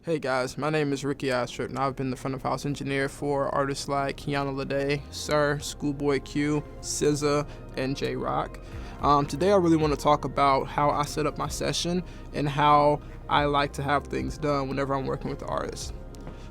Hey guys, my name is Ricky Ashford, and I've been the front of house engineer for artists like Kiana Ledé, Sir, ScHoolboy Q, SZA, and J Rock. Today I really want to talk about how I set up my session and how I like to have things done whenever I'm working with the artist.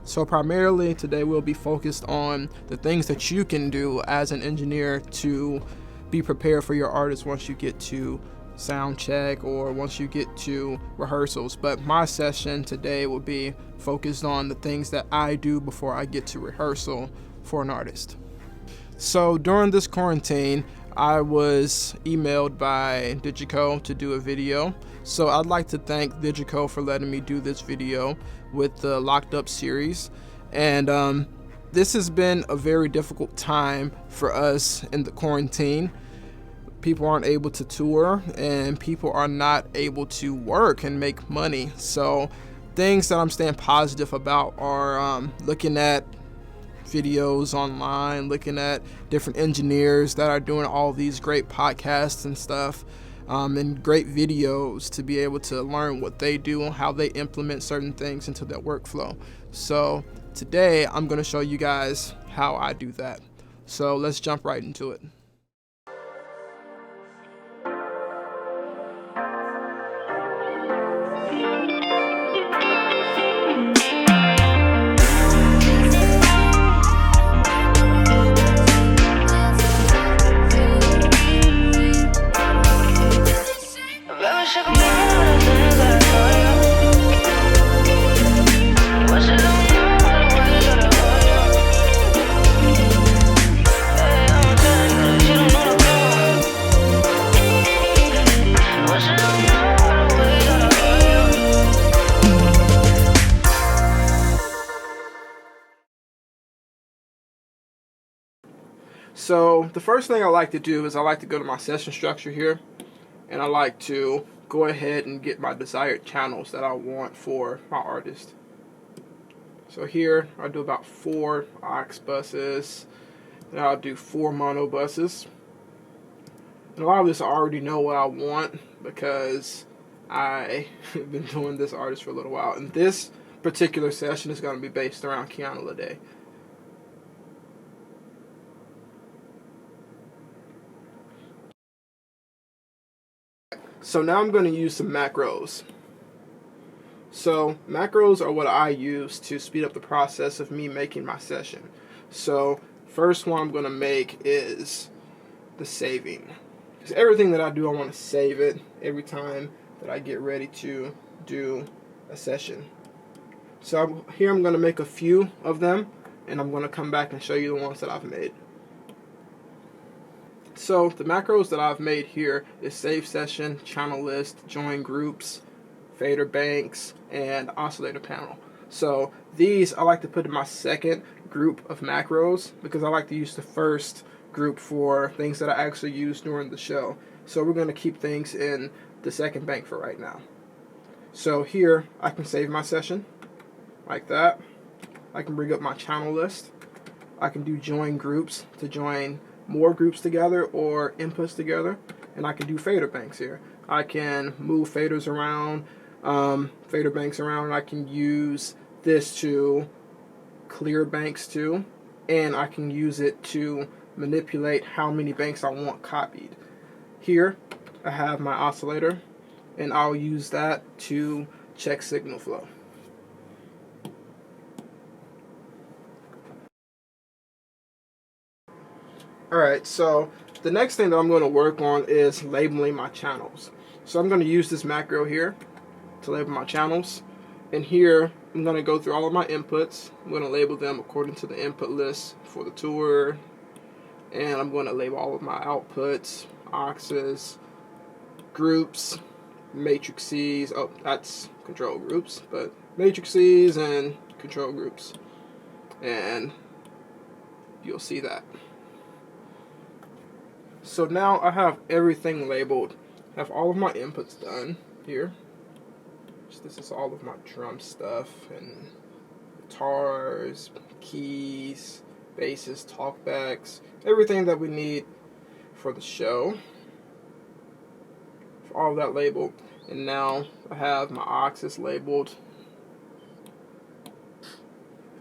So primarily today we'll be focused on the things that you can do as an engineer to be prepared for your artist once you get to sound check or once you get to rehearsals. But my session today will be focused on the things that I do before I get to rehearsal for an artist. So during this quarantine, I was emailed by DiGiCo to do a video. So I'd like to thank DiGiCo for letting me do this video with the Locked Up series. And this has been a very difficult time for us in the quarantine. People aren't able to tour and people are not able to work and make money. So things that I'm staying positive about are looking at videos online, looking at different engineers that are doing all these great podcasts and stuff, and great videos to be able to learn what they do and how they implement certain things into their workflow. So today I'm going to show you guys how I do that. So let's jump right into it. So the first thing I like to do is I like to go to my session structure here, and I like to go ahead and get my desired channels that I want for my artist. So here I do about 4 aux buses, and I'll do 4 mono buses. And a lot of this I already know what I want because I have been doing this artist for a little while. And this particular session is going to be based around Kiana Ledé. So now I'm going to use some macros. So macros are what I use to speed up the process of me making my session. So first one I'm going to make is the saving. Because everything that I do, I want to save it every time that I get ready to do a session. So here I'm going to make a few of them, and I'm going to come back and show you the ones that I've made. So the macros that I've made here is save session, channel list, join groups, fader banks, and oscillator panel. So these I like to put in my second group of macros because I like to use the first group for things that I actually use during the show. So we're going to keep things in the second bank for right now. So here I can save my session like that. I can bring up my channel list. I can do join groups to join more groups together or inputs together, and I can do fader banks here. I can move faders around, fader banks around, and I can use this to clear banks too, and I can use it to manipulate how many banks I want copied. Here I have my oscillator, and I'll use that to check signal flow. Alright, so the next thing that I'm going to work on is labeling my channels. So I'm going to use this macro here to label my channels. And here I'm going to go through all of my inputs. I'm going to label them according to the input list for the tour. And I'm going to label all of my outputs, auxes, groups, matrices. Oh, that's control groups, but matrices and control groups. And you'll see that. So now I have everything labeled. I have all of my inputs done here. So this is all of my drum stuff and guitars, keys, basses, talkbacks, everything that we need for the show. All of that labeled. And now I have my auxes labeled.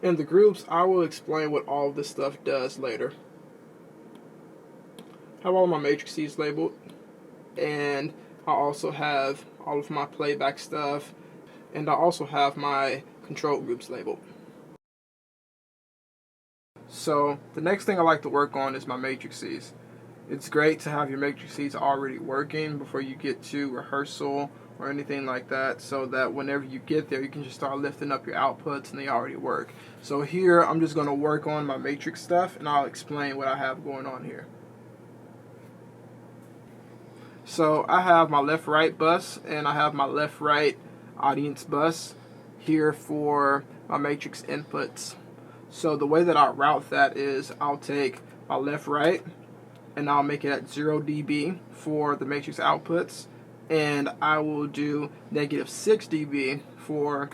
In the groups, I will explain what all of this stuff does later. I have all of my matrices labeled, and I also have all of my playback stuff, and I also have my control groups labeled. So the next thing I like to work on is my matrices. It's great to have your matrices already working before you get to rehearsal or anything like that, so that whenever you get there, you can just start lifting up your outputs and they already work. So here, I'm just going to work on my matrix stuff, and I'll explain what I have going on here. So I have my left-right bus, and I have my left-right audience bus here for my matrix inputs. So the way that I route that is I'll take my left-right, and I'll make it at 0 dB for the matrix outputs, and I will do -6 dB for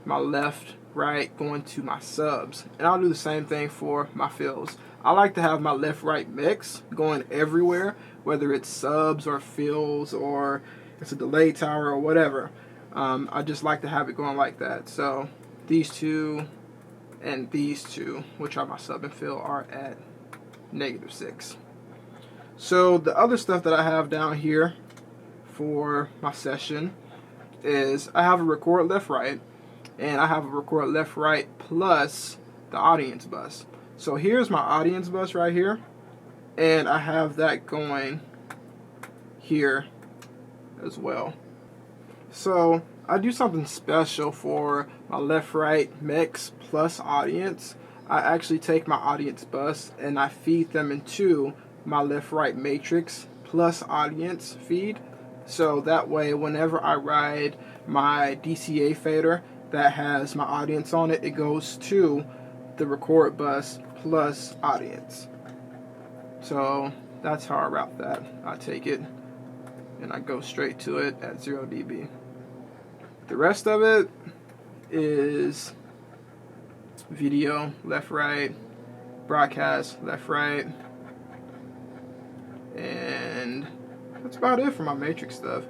my left, right going to my subs, and I'll do the same thing for my fills. I like to have my left, right mix going everywhere, whether it's subs or fills or it's a delay tower or whatever. I just like to have it going like that. So these two and these two, which are my sub and fill, are at -6. So the other stuff that I have down here for my session is I have a record left right, and I have a record left right plus the audience bus. So here's my audience bus right here, and I have that going here as well. So I do something special for my left right mix plus audience. I actually take my audience bus and I feed them into my left right matrix plus audience feed, so that way whenever I ride my DCA fader that has my audience on it, it goes to the record bus plus audience. So that's how I route that. I take it and I go straight to it at 0 dB. The rest of it is video left right, broadcast left right, and that's about it for my matrix stuff.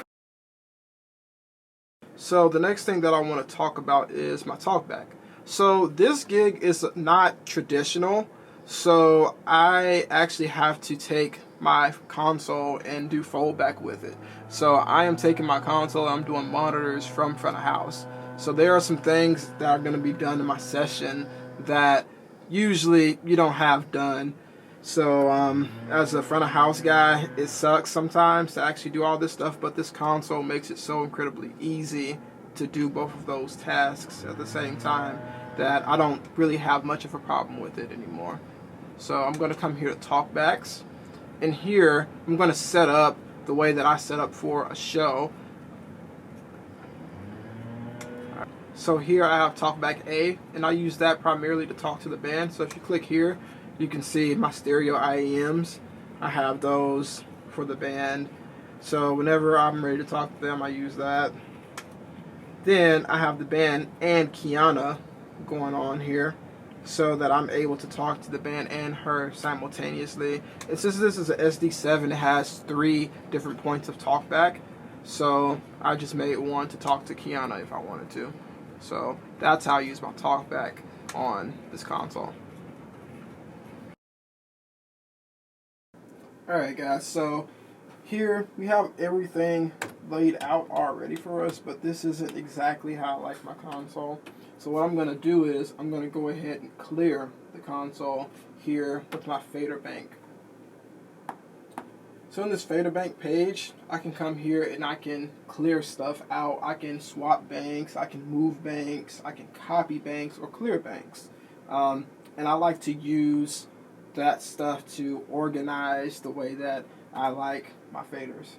So the next thing that I want to talk about is my talkback. So this gig is not traditional, so I actually have to take my console and do foldback with it. So I am taking my console, I'm doing monitors from front of house. So there are some things that are going to be done in my session that usually you don't have done. So as a front of house guy, it sucks sometimes to actually do all this stuff, but this console makes it so incredibly easy to do both of those tasks at the same time that I don't really have much of a problem with it anymore. So I'm going to come here to Talkbacks, and here I'm going to set up the way that I set up for a show. So here I have Talkback A, and I use that primarily to talk to the band. So if you click here, you can see my stereo IEMs. I have those for the band. So whenever I'm ready to talk to them, I use that. Then I have the band and Kiana going on here, so that I'm able to talk to the band and her simultaneously. And since this is an SD7, it has 3 different points of talkback. So I just made one to talk to Kiana if I wanted to. So that's how I use my talkback on this console. Alright guys, so here we have everything laid out already for us, but this isn't exactly how I like my console. So what I'm going to do is I'm going to go ahead and clear the console here with my fader bank. So in this fader bank page, I can come here and I can clear stuff out. I can swap banks, I can move banks, I can copy banks or clear banks. And I like to use that stuff to organize the way that I like my faders.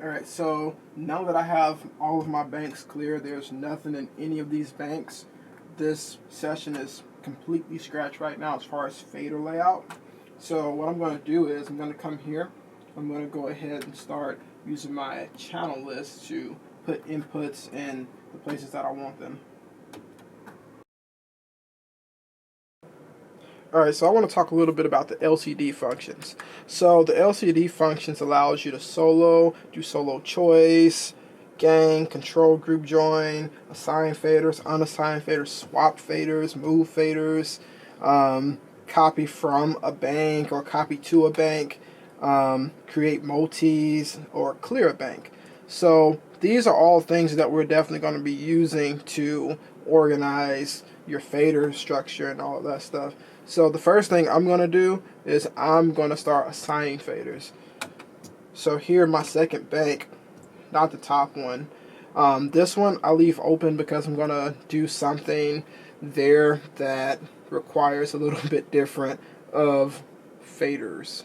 Alright, so now that I have all of my banks clear, there's nothing in any of these banks. This session is completely scratched right now as far as fader layout. So what I'm going to do is I'm going to come here, I'm going to go ahead and start using my channel list to put inputs in the places that I want them. Alright, so I want to talk a little bit about the LCD functions. So the LCD functions allows you to solo, do solo choice, gang, control group join, assign faders, unassigned faders, swap faders, move faders, copy from a bank or copy to a bank, create multis, or clear a bank. So these are all things that we're definitely going to be using to organize your fader structure and all of that stuff. So the first thing I'm going to do is I'm going to start assigning faders. So here, my second bank, not the top one. This one I leave open because I'm going to do something there that requires a little bit different of faders.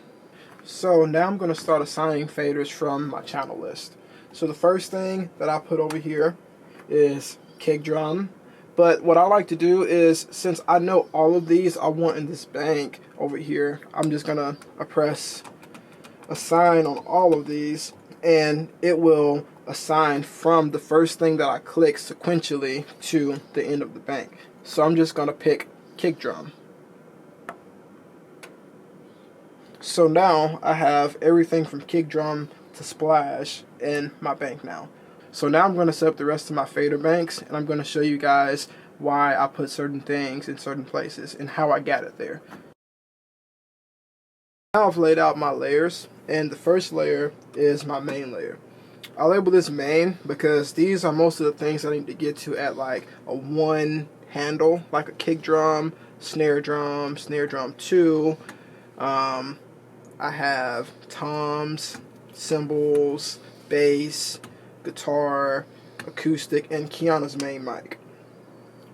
So now I'm going to start assigning faders from my channel list. So the first thing that I put over here is kick drum. But what I like to do is, since I know all of these I want in this bank over here, I'm just going to press assign on all of these, and it will assign from the first thing that I click sequentially to the end of the bank. So I'm just going to pick kick drum. So now I have everything from kick drum to splash in my bank now. So now I'm going to set up the rest of my fader banks, and I'm going to show you guys why I put certain things in certain places and how I got it there. Now I've laid out my layers, and the first layer is my main layer. I label this main because these are most of the things I need to get to at like a one handle, like a kick drum, snare drum 2. I have toms, cymbals, bass, guitar, acoustic, and Kiana's main mic.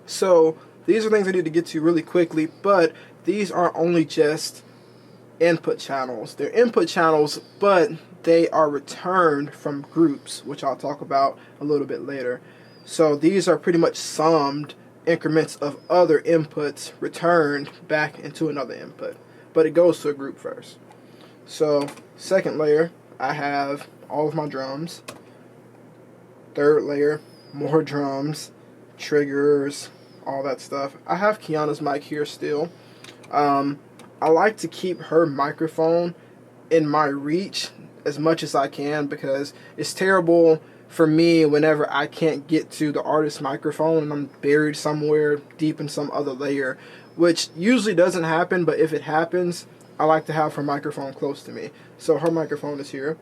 So these are things I need to get to really quickly, but these are only just input channels. They're input channels, but they are returned from groups, which I'll talk about a little bit later. So these are pretty much summed increments of other inputs returned back into another input, but it goes to a group first. So second layer, I have all of my drums. Third layer, more drums, triggers, all that stuff. I have Kiana's mic here still. I like to keep her microphone in my reach as much as I can, because it's terrible for me whenever I can't get to the artist's microphone and I'm buried somewhere deep in some other layer, which usually doesn't happen, but if it happens, I like to have her microphone close to me. So her microphone is here.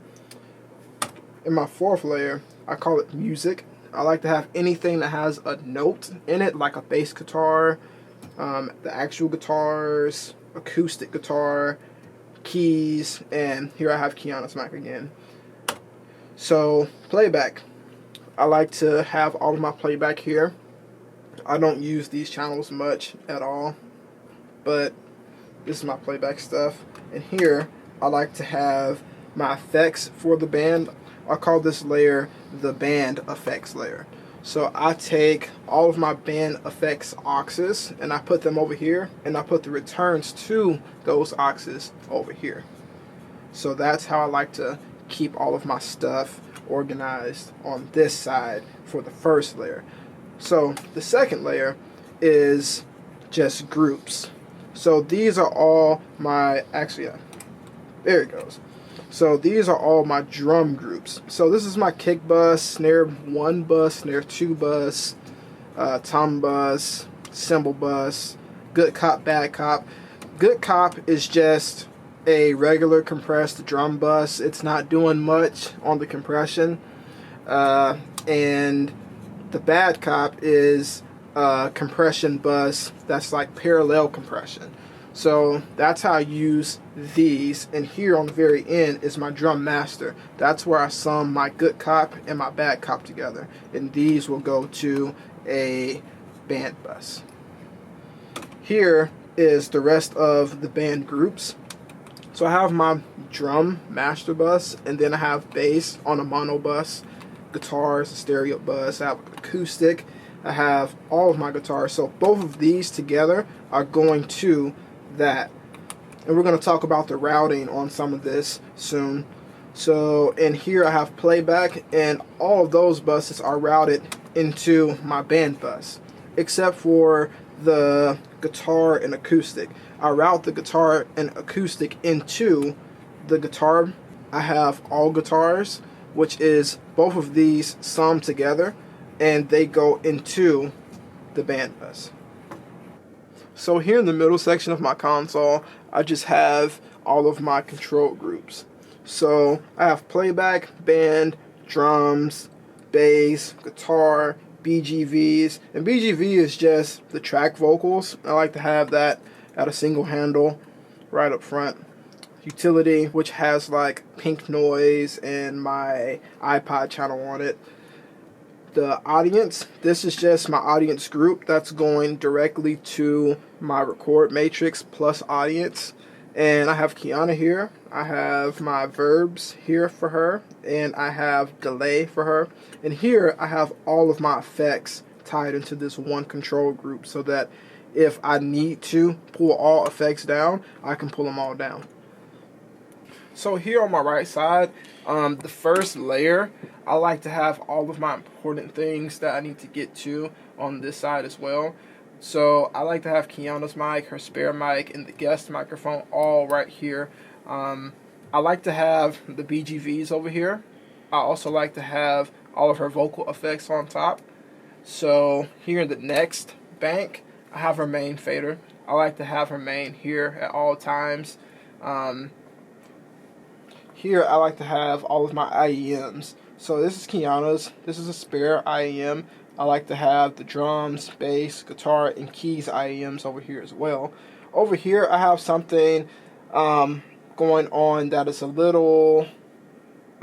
In my fourth layer, I call it music. I like to have anything that has a note in it, like a bass guitar, the actual guitars, acoustic guitar, keys, and here I have Kiana's mic again. So playback, I like to have all of my playback here. I don't use these channels much at all, but this is my playback stuff. And here I like to have my effects for the band. I call this layer the band effects layer. So I take all of my band effects auxes and I put them over here, and I put the returns to those auxes over here. So that's how I like to keep all of my stuff organized on this side for the first layer. So the second layer is just groups. So these are all my, there it goes. So these are all my drum groups. So this is my kick bus, snare 1 bus, snare 2 bus, tom bus, cymbal bus, good cop, bad cop. Good cop is just a regular compressed drum bus. It's not doing much on the compression. And the bad cop is a compression bus that's like parallel compression. So that's how I use these, and here on the very end is my drum master. That's where I sum my good cop and my bad cop together, and these will go to a band bus. Here is the rest of the band groups. So I have my drum master bus, and then I have bass on a mono bus, guitars, a stereo bus, I have acoustic, I have all of my guitars. So both of these together are going to that, and we're going to talk about the routing on some of this soon. So in here I have playback, and all of those buses are routed into my band bus, except for the guitar and acoustic. I route the guitar and acoustic into the guitar. I have all guitars, which is both of these summed together, and they go into the band bus. So here in the middle section of my console, I just have all of my control groups. So I have playback, band, drums, bass, guitar, BGVs, and BGV is just the track vocals. I like to have that at a single handle right up front. Utility, which has like pink noise and my iPod channel on it. The audience, this is just my audience group that's going directly to my record matrix plus audience. And I have Kiana here, I have my verbs here for her, and I have delay for her. And here I have all of my effects tied into this one control group so that if I need to pull all effects down, I can pull them all down. So here on my right side, the first layer, I like to have all of my important things that I need to get to on this side as well. So I like to have Kiana's mic, her spare mic, and the guest microphone all right here. I like to have the BGVs over here. I also like to have all of her vocal effects on top. So here in the next bank, I have her main fader. I like to have her main here at all times. Here I like to have all of my IEMs. So this is Kiana's. This is a spare IEM. I like to have the drums, bass, guitar, and keys IEMs over here as well. Over here I have something going on that is a little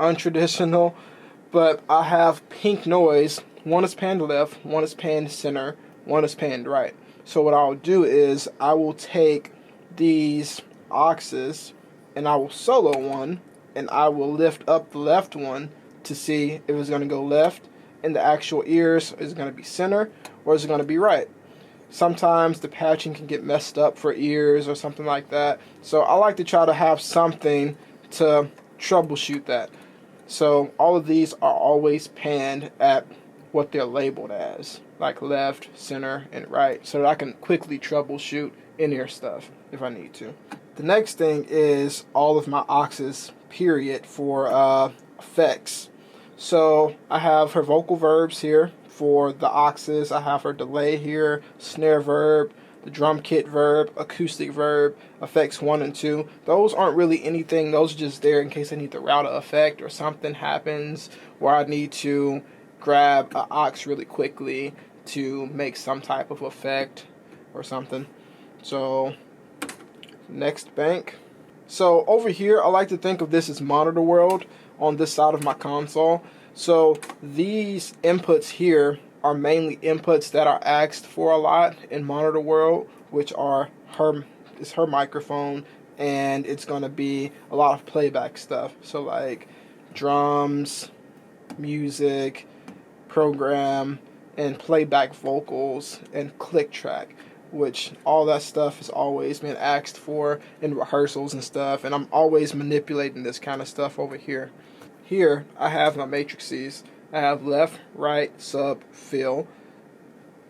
untraditional, but I have pink noise. One is panned left, one is panned center, one is panned right. So what I'll do is I will take these auxes and I will solo one, and I will lift up the left one to see if it's going to go left in the actual ears, is it going to be center, or is it going to be right. Sometimes the patching can get messed up for ears or something like that. So I like to try to have something to troubleshoot that. So all of these are always panned at what they're labeled as, like left, center, and right, so that I can quickly troubleshoot in-ear stuff if I need to. The next thing is all of my auxes, period, for effects. So I have her vocal verbs here for the auxes. I have her delay here, snare verb, the drum kit verb, acoustic verb, effects 1 and 2. Those aren't really anything. Those are just there in case I need to route an effect or something happens where I need to grab an aux really quickly to make some type of effect or something. So next bank. So over here, I like to think of this as monitor world on this side of my console. So these inputs here are mainly inputs that are asked for a lot in monitor world, which are her microphone, and it's going to be a lot of playback stuff. So like drums, music, program, and playback vocals, and click track, which all that stuff has always been asked for in rehearsals and stuff, and I'm always manipulating this kind of stuff over here. Here I have my matrices. I have left, right, sub, fill.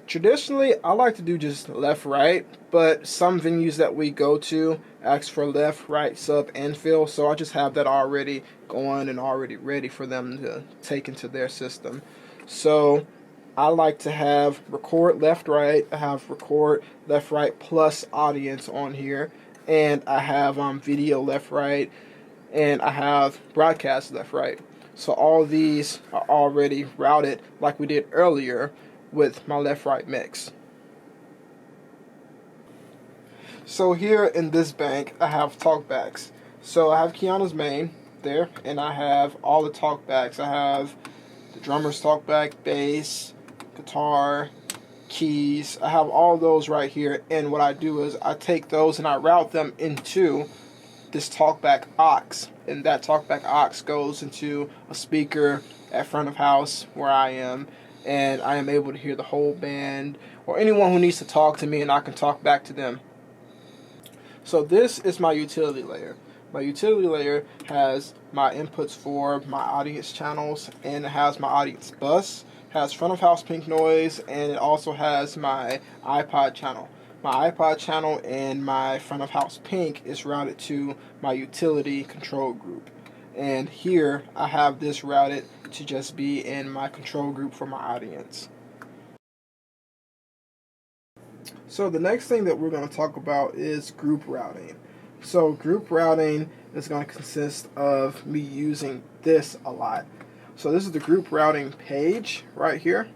Traditionally, I like to do just left, right, but some venues that we go to ask for left, right, sub, and fill, so I just have that already going and already ready for them to take into their system. So I like to have record left, right. I have record left, right plus audience on here, and I have video left, right, and I have broadcast left, right. So all these are already routed like we did earlier with my left, right mix. So here in this bank, I have talkbacks. So I have Kiana's main there, and I have all the talkbacks. I have the drummer's talkback, bass, guitar, keys. I have all those right here, and what I do is I take those and I route them into this talkback aux, and that talkback aux goes into a speaker at front of house where I am, and I am able to hear the whole band or anyone who needs to talk to me, and I can talk back to them. So this is my utility layer. My utility layer has my inputs for my audience channels, and it has my audience bus, has front of house pink noise, and it also has my iPod channel. My iPod channel and my front of house pink is routed to my utility control group. and here I have this routed to just be in my control group for my audience. So the next thing that we're going to talk about is group routing. So group routing is going to consist of me using this a lot. So this is the group routing page right here.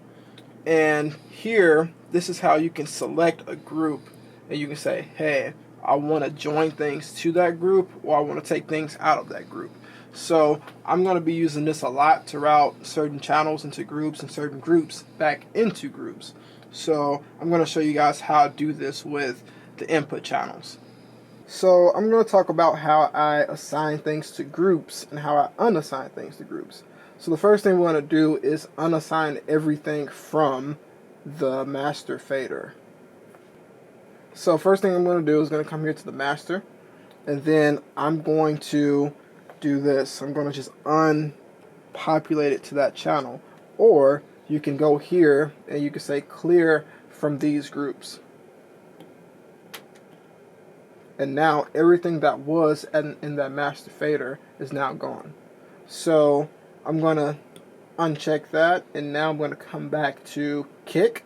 And here, this is how you can select a group and you can say, hey, I want to join things to that group, or I want to take things out of that group. So I'm going to be using this a lot to route certain channels into groups and certain groups back into groups. So I'm going to show you guys how to do this with the input channels. So I'm going to talk about how I assign things to groups and how I unassign things to groups. So the first thing we're going to do is unassign everything from the master fader. So first thing I'm going to do is going to come here to the master, and then I'm going to do this. I'm going to just unpopulate it to that channel, or you can go here and you can say clear from these groups. And now everything that was in that master fader is now gone. So I'm going to uncheck that, and now I'm going to come back to kick.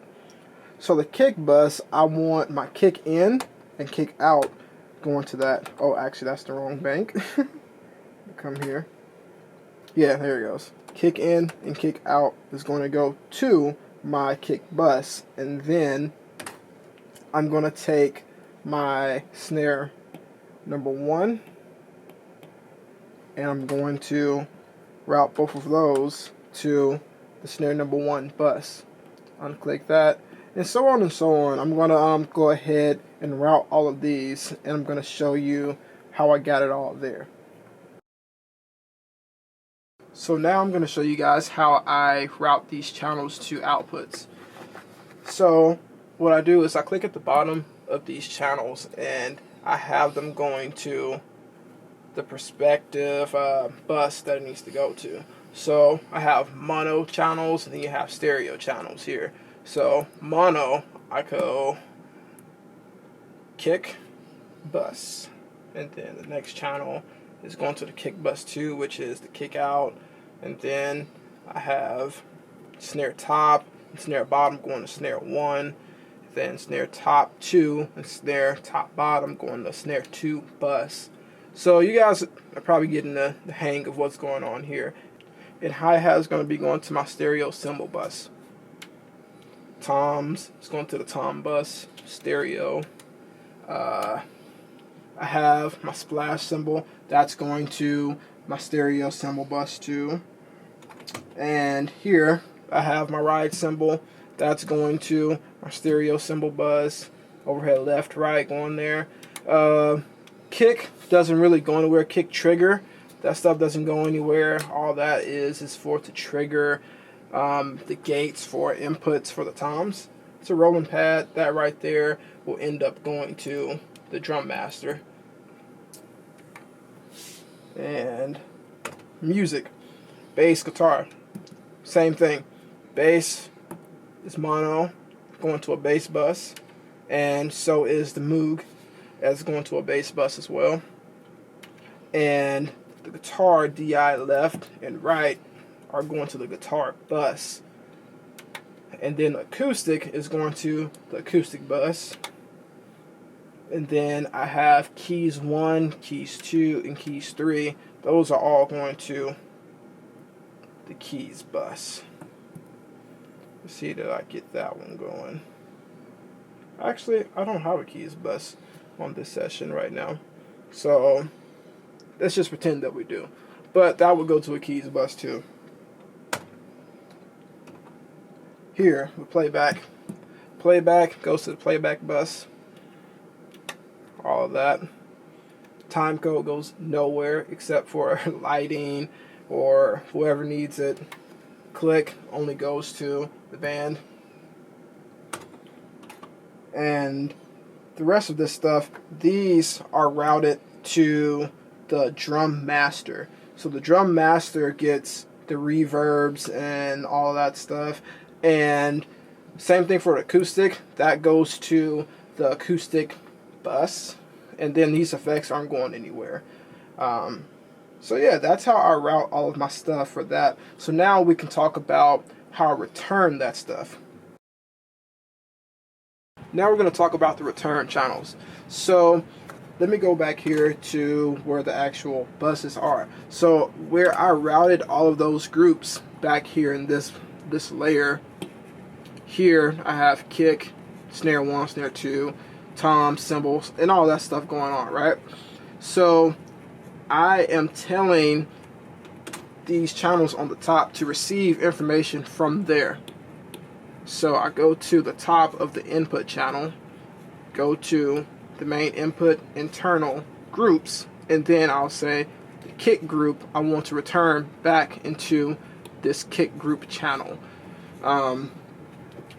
So the kick bus, I want my kick in and kick out going to that. Oh, actually that's the wrong bank. Come here. Yeah, there it goes. Kick in and kick out is going to go to my kick bus, and then I'm going to take my snare number 1 and I'm going to route both of those to the snare number 1 bus. Unclick that, and so on and so on. I'm going to go ahead and route all of these, and I'm going to show you how I got it all there. So now I'm going to show you guys how I route these channels to outputs. So what I do is I click at the bottom of these channels and I have them going to the prospective bus that it needs to go to. So I have mono channels, and then you have stereo channels here. So mono, I go kick bus, and then the next channel is going to the kick bus 2, which is the kick out, and then I have snare top and snare bottom going to snare 1, then snare top 2 and snare top bottom going to snare 2 bus. So you guys are probably getting the hang of what's going on here. And hi-hat is going to be going to my stereo cymbal bus. Toms is going to the tom bus, stereo. I have my splash cymbal, that's going to my stereo cymbal bus too. And here I have my ride cymbal, that's going to my stereo cymbal bus. Overhead left, right, going there. Kick doesn't really go anywhere. Kick trigger, that stuff doesn't go anywhere. All that is for to trigger the gates for inputs for the toms. It's a rolling pad. That right there will end up going to the drum master. And music, bass, guitar, same thing. Bass is mono, going to a bass bus, and so is the Moog, as going to a bass bus as well. And the guitar, DI left and right, are going to the guitar bus. And then acoustic is going to the acoustic bus. And then I have keys 1, keys 2, and keys 3. Those are all going to the keys bus. Let's see, did I get that one going? Actually, I don't have a keys bus on this session right now, so let's just pretend that we do. But that would go to a keys bus too. Here, the playback. Playback goes to the playback bus. All of that. Time code goes nowhere except for lighting or whoever needs it. Click only goes to the band. And the rest of this stuff, these are routed to the drum master. So the drum master gets the reverbs and all that stuff. And same thing for the acoustic, that goes to the acoustic bus. And then these effects aren't going anywhere. So yeah, that's how I route all of my stuff for that. So now we can talk about how I return that stuff. Now we're going to talk about the return channels. So let me go back here to where the actual buses are. So where I routed all of those groups back here in this layer, here I have kick, snare 1, snare 2, toms, cymbals, and all that stuff going on, right? So I am telling these channels on the top to receive information from there. So I go to the top of the input channel, go to the main input internal groups, and then I'll say the kick group I want to return back into this kick group channel. And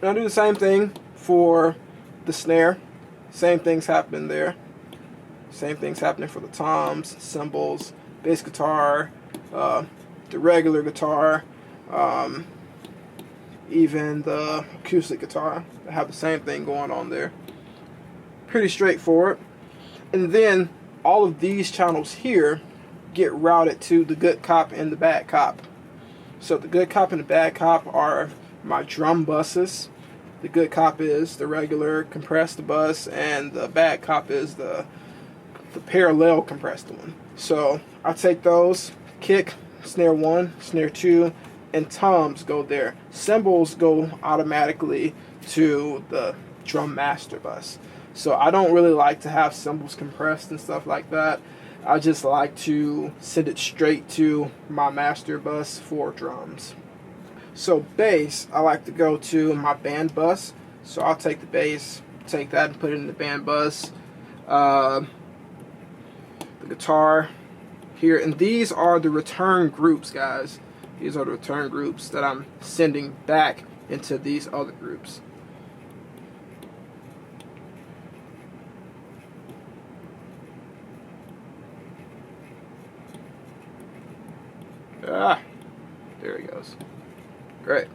I'll do the same thing for the snare. Same things happening there. Same things happening for the toms, cymbals, bass guitar, the regular guitar, even the acoustic guitar. I have the same thing going on there. Pretty straightforward. And then all of these channels here get routed to the good cop and the bad cop. So the good cop and the bad cop are my drum buses. The good cop is the regular compressed bus, and the bad cop is the parallel compressed one. So I take those, kick, snare 1, snare 2, and toms go there. Cymbals go automatically to the drum master bus. So I don't really like to have cymbals compressed and stuff like that. I just like to send it straight to my master bus for drums. So bass, I like to go to my band bus. So I'll take the bass, take that and put it in the band bus. The guitar here, and these are the return groups, guys. These are the return groups that I'm sending back into these other groups. There he goes. Great.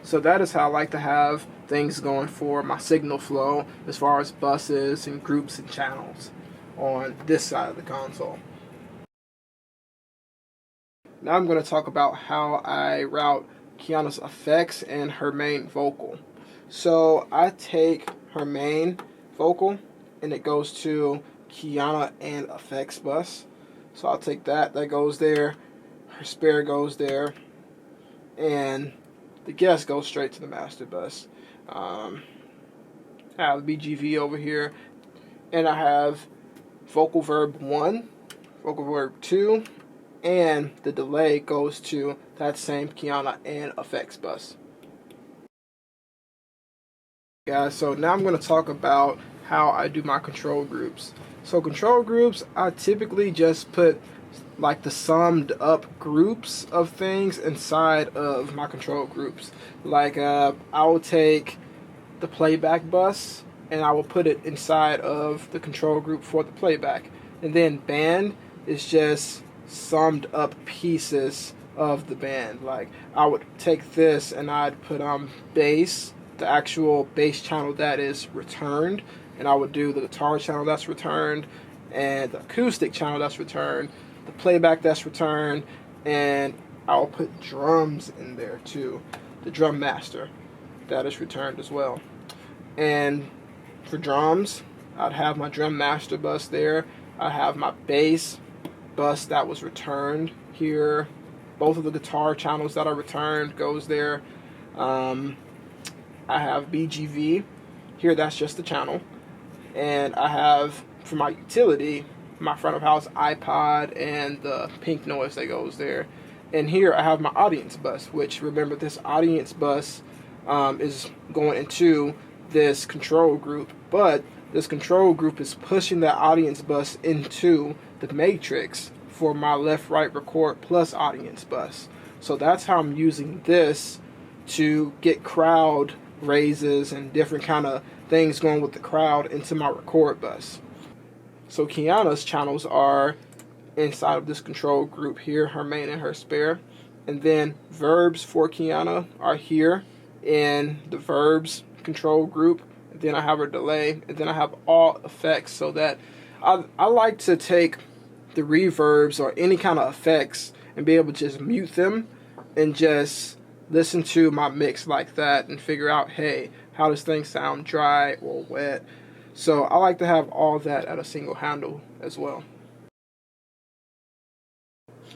So that is how I like to have things going for my signal flow as far as buses and groups and channels on this side of the console. Now I'm going to talk about how I route Kiana's effects and her main vocal. So I take her main vocal and it goes to Kiana and effects bus. So I'll take that goes there, her spare goes there, and the guest goes straight to the master bus. I have BGV over here, and I have vocal verb 1, vocal verb 2, and the delay goes to that same Kiana and effects bus. Guys, so now I'm going to talk about how I do my control groups. So control groups, I typically just put like the summed up groups of things inside of my control groups. Like I will take the playback bus and I will put it inside of the control group for the playback. And then band is just summed up pieces of the band. Like I would take this and I'd put bass, the actual bass channel that is returned, and I would do the guitar channel that's returned, and the acoustic channel that's returned, the playback that's returned, and I'll put drums in there too, the drum master that is returned as well. And for drums, I'd have my drum master bus there. I have my bass bus that was returned here. Both of the guitar channels that are returned goes there. I have BGV here, that's just the channel. And I have, for my utility, my front of house iPod and the pink noise that goes there. And here I have my audience bus, which, remember, this audience bus is going into this control group, but this control group is pushing that audience bus into the matrix for my left-right record plus audience bus. So that's how I'm using this to get crowd raises and different kind of things going with the crowd into my record bus. So Kiana's channels are inside of this control group here, her main and her spare. And then verbs for Kiana are here in the verbs control group. And then I have her delay, and then I have all effects, so that I like to take the reverbs or any kind of effects and be able to just mute them and just listen to my mix like that and figure out, hey, how does things sound dry or wet. So I like to have all that at a single handle as well.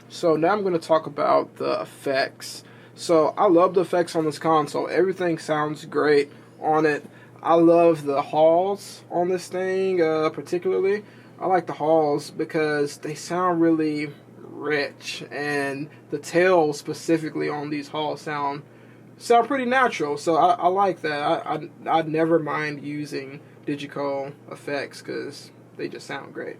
So now I'm going to talk about the effects. So I love the effects on this console. Everything sounds great on it. I love the halls on this thing particularly. I like the halls because they sound really rich, and the tails specifically on these halls sound pretty natural. So I like that. I'd never mind using DiGiCo effects because they just sound great.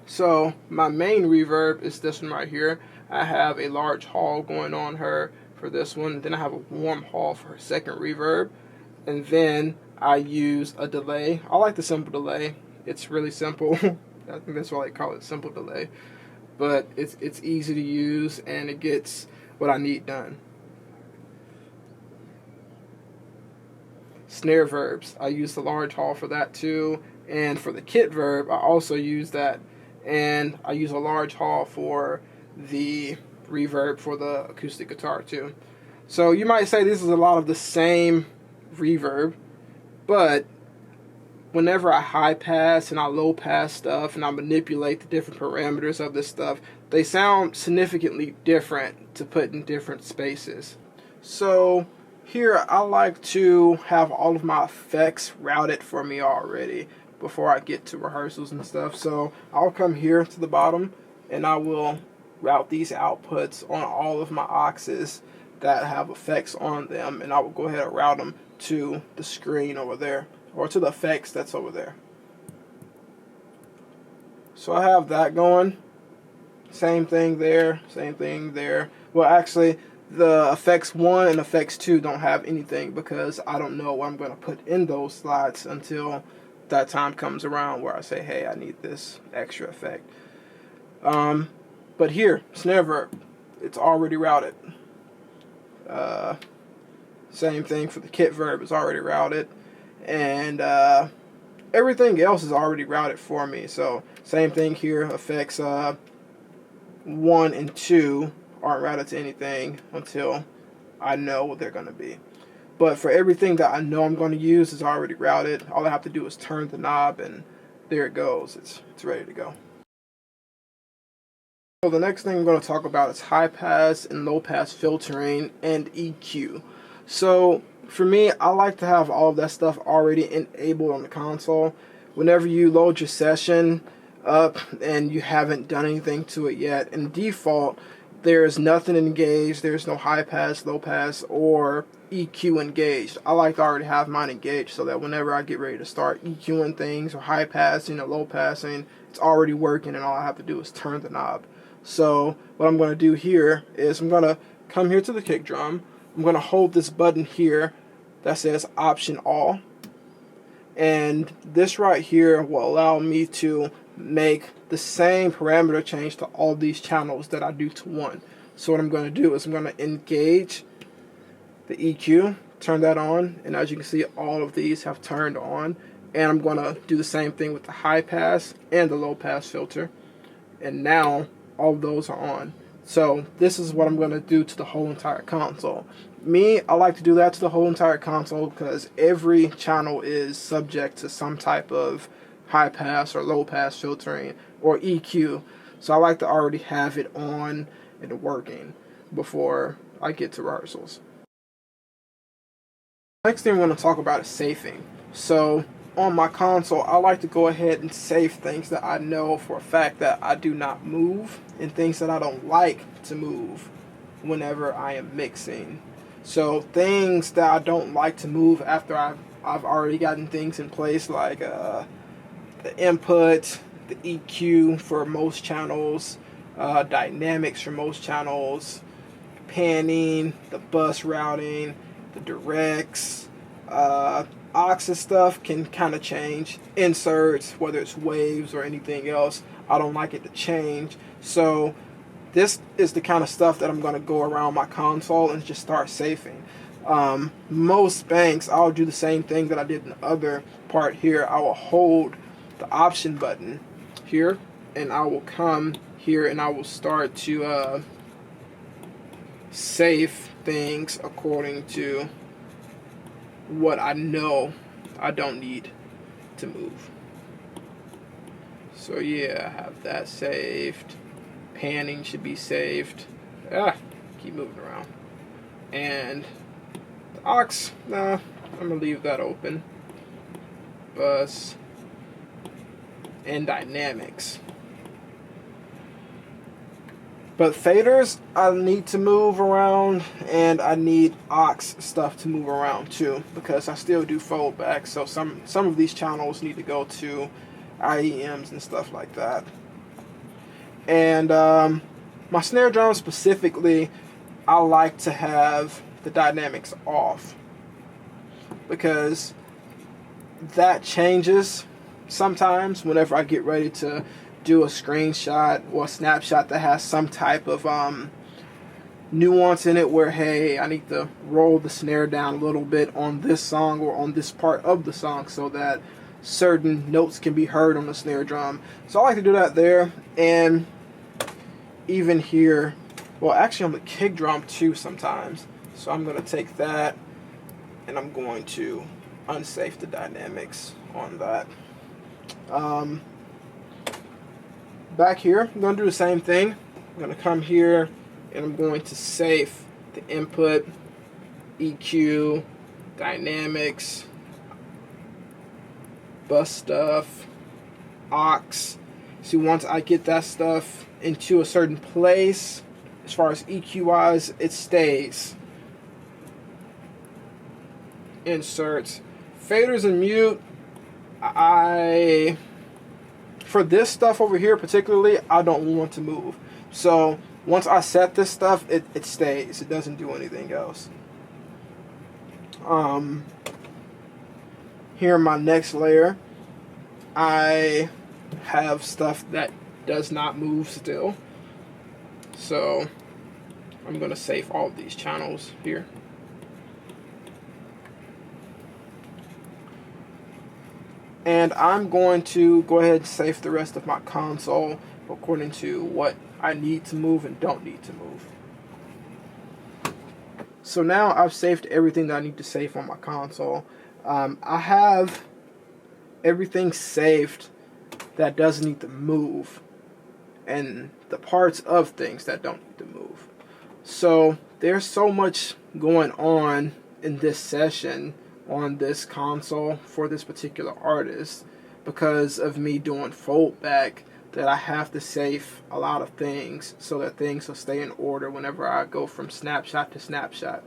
So my main reverb is this one right here. I have a large hall going on her for this one. Then I have a warm hall for her second reverb. And then I use a delay. I like the simple delay. It's really simple. I think that's why they call it simple delay. But it's easy to use and it gets what I need done. Snare verbs. I use the large hall for that too. And for the kit verb, I also use that. And I use a large hall for the reverb for the acoustic guitar too. So you might say this is a lot of the same reverb, but whenever I high pass and I low pass stuff and I manipulate the different parameters of this stuff, they sound significantly different to put in different spaces. So here I like to have all of my effects routed for me already before I get to rehearsals and stuff. So I'll come here to the bottom and I will route these outputs on all of my auxes that have effects on them, and I will go ahead and route them to the screen over there, or to the effects that's over there. So I have that going. Same thing there, same thing there. Well, actually, the effects 1 and effects 2 don't have anything because I don't know what I'm going to put in those slots until that time comes around where I say, hey, I need this extra effect. But here, snare verb, it's already routed. Same thing for the kit verb, it's already routed. And everything else is already routed for me. So same thing here, effects 1 and 2 aren't routed to anything until I know what they're going to be. But for everything that I know I'm going to use is already routed. All I have to do is turn the knob and there it goes. It's ready to go. So the next thing I'm going to talk about is high pass and low pass filtering and EQ. So for me, I like to have all of that stuff already enabled on the console. Whenever you load your session up and you haven't done anything to it yet, in default, there's nothing engaged. There's no high pass, low pass, or EQ engaged. I like to already have mine engaged so that whenever I get ready to start EQing things or high passing or low passing, it's already working and all I have to do is turn the knob. So what I'm going to do here is I'm going to come here to the kick drum. I'm going to hold this button here that says option all. And this right here will allow me to make the same parameter change to all these channels that I do to one. So what I'm going to do is I'm going to engage the EQ, turn that on, and as you can see, all of these have turned on. And I'm going to do the same thing with the high pass and the low pass filter. And now all of those are on. So this is what I'm going to do to the whole entire console. Me, I like to do that to the whole entire console because every channel is subject to some type of high pass or low pass filtering or EQ. So I like to already have it on and working before I get to rehearsals. Next thing we're going to talk about is safing. So on my console, I like to go ahead and save things that I know for a fact that I do not move and things that I don't like to move whenever I am mixing. So things that I don't like to move after I've already gotten things in place, like the input, the EQ for most channels, dynamics for most channels, panning, the bus routing, the directs, aux stuff can kind of change. Inserts, whether it's waves or anything else, I don't like it to change. So this is the kind of stuff that I'm going to go around my console and just start safing. Most banks, I'll do the same thing that I did in the other part here. I will hold the option button here and I will come here, and I will start to save things according to what I know I don't need to move. So yeah, I have that saved. Panning should be saved. Keep moving around. And the aux, nah, I'm gonna leave that open. Bus and dynamics. But faders, I need to move around, and I need aux stuff to move around too, because I still do fold back. So some of these channels need to go to IEMs and stuff like that. And my snare drum specifically, I like to have the dynamics off, because that changes sometimes whenever I get ready to do a screenshot or a snapshot that has some type of nuance in it, where hey, I need to roll the snare down a little bit on this song or on this part of the song so that certain notes can be heard on the snare drum. So I like to do that there, and even here, well, actually on the kick drum too sometimes. So I'm going to take that and I'm going to unsafe the dynamics on that. Back here, I'm going to do the same thing. I'm going to come here and I'm going to safe the input, EQ, dynamics, bus stuff, aux. See, once I get that stuff into a certain place, as far as EQ wise, it stays. Inserts, faders and mute. For this stuff over here particularly, I don't want to move. So once I set this stuff, it stays. It doesn't do anything else. Here in my next layer, I have stuff that does not move still. So I'm going to save all of these channels here. And I'm going to go ahead and save the rest of my console according to what I need to move and don't need to move. So now I've saved everything that I need to save on my console. I have everything saved that doesn't need to move, and the parts of things that don't need to move. So there's so much going on in this session on this console for this particular artist because of me doing fold back that I have to save a lot of things so that things will stay in order whenever I go from snapshot to snapshot.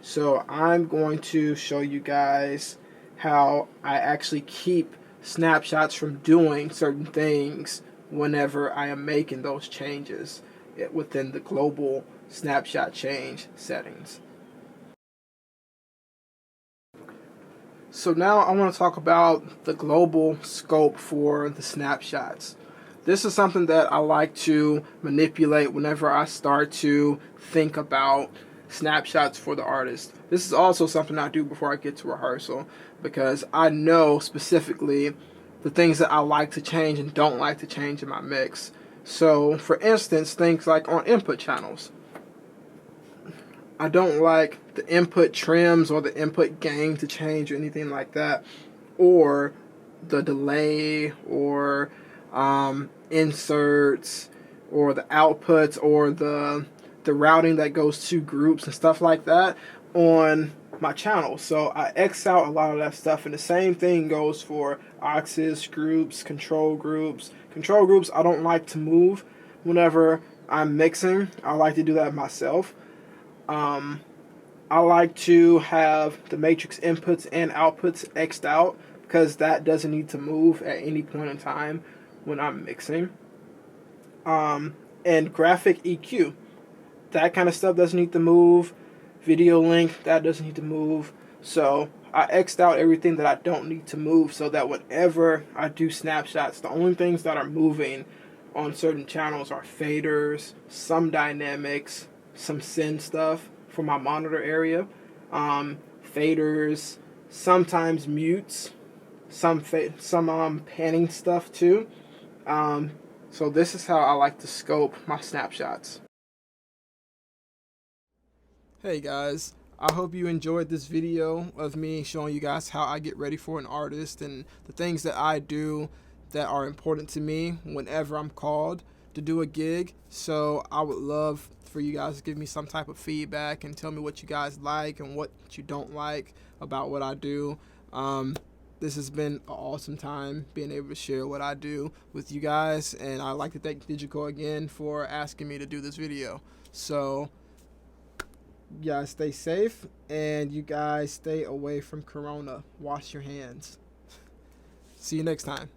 So I'm going to show you guys how I actually keep snapshots from doing certain things whenever I am making those changes within the global snapshot change settings. So now I want to talk about the global scope for the snapshots. This is something that I like to manipulate whenever I start to think about snapshots for the artist. This is also something I do before I get to rehearsal, because I know specifically the things that I like to change and don't like to change in my mix. So for instance, things like on input channels, I don't like the input trims or the input gain to change or anything like that, or the delay, or inserts, or the outputs, or the routing that goes to groups and stuff like that on my channel. So I X out a lot of that stuff, and the same thing goes for auxes, groups, control groups. Control groups I don't like to move whenever I'm mixing. I like to do that myself. I like to have the matrix inputs and outputs X'd out, because that doesn't need to move at any point in time when I'm mixing. And graphic EQ, that kind of stuff doesn't need to move. Video link, that doesn't need to move. So I X'd out everything that I don't need to move, so that whenever I do snapshots, the only things that are moving on certain channels are faders, some dynamics, some send stuff for my monitor area, faders, sometimes mutes, some panning stuff too. So this is how I like to scope my snapshots. Hey guys, I hope you enjoyed this video of me showing you guys how I get ready for an artist and the things that I do that are important to me whenever I'm called to do a gig. So I would love for you guys to give me some type of feedback and tell me what you guys like and what you don't like about what I do. This has been an awesome time being able to share what I do with you guys, and I'd like to thank DiGiCo again for asking me to do this video. So you guys stay safe, and you guys stay away from Corona. Wash your hands. See you next time.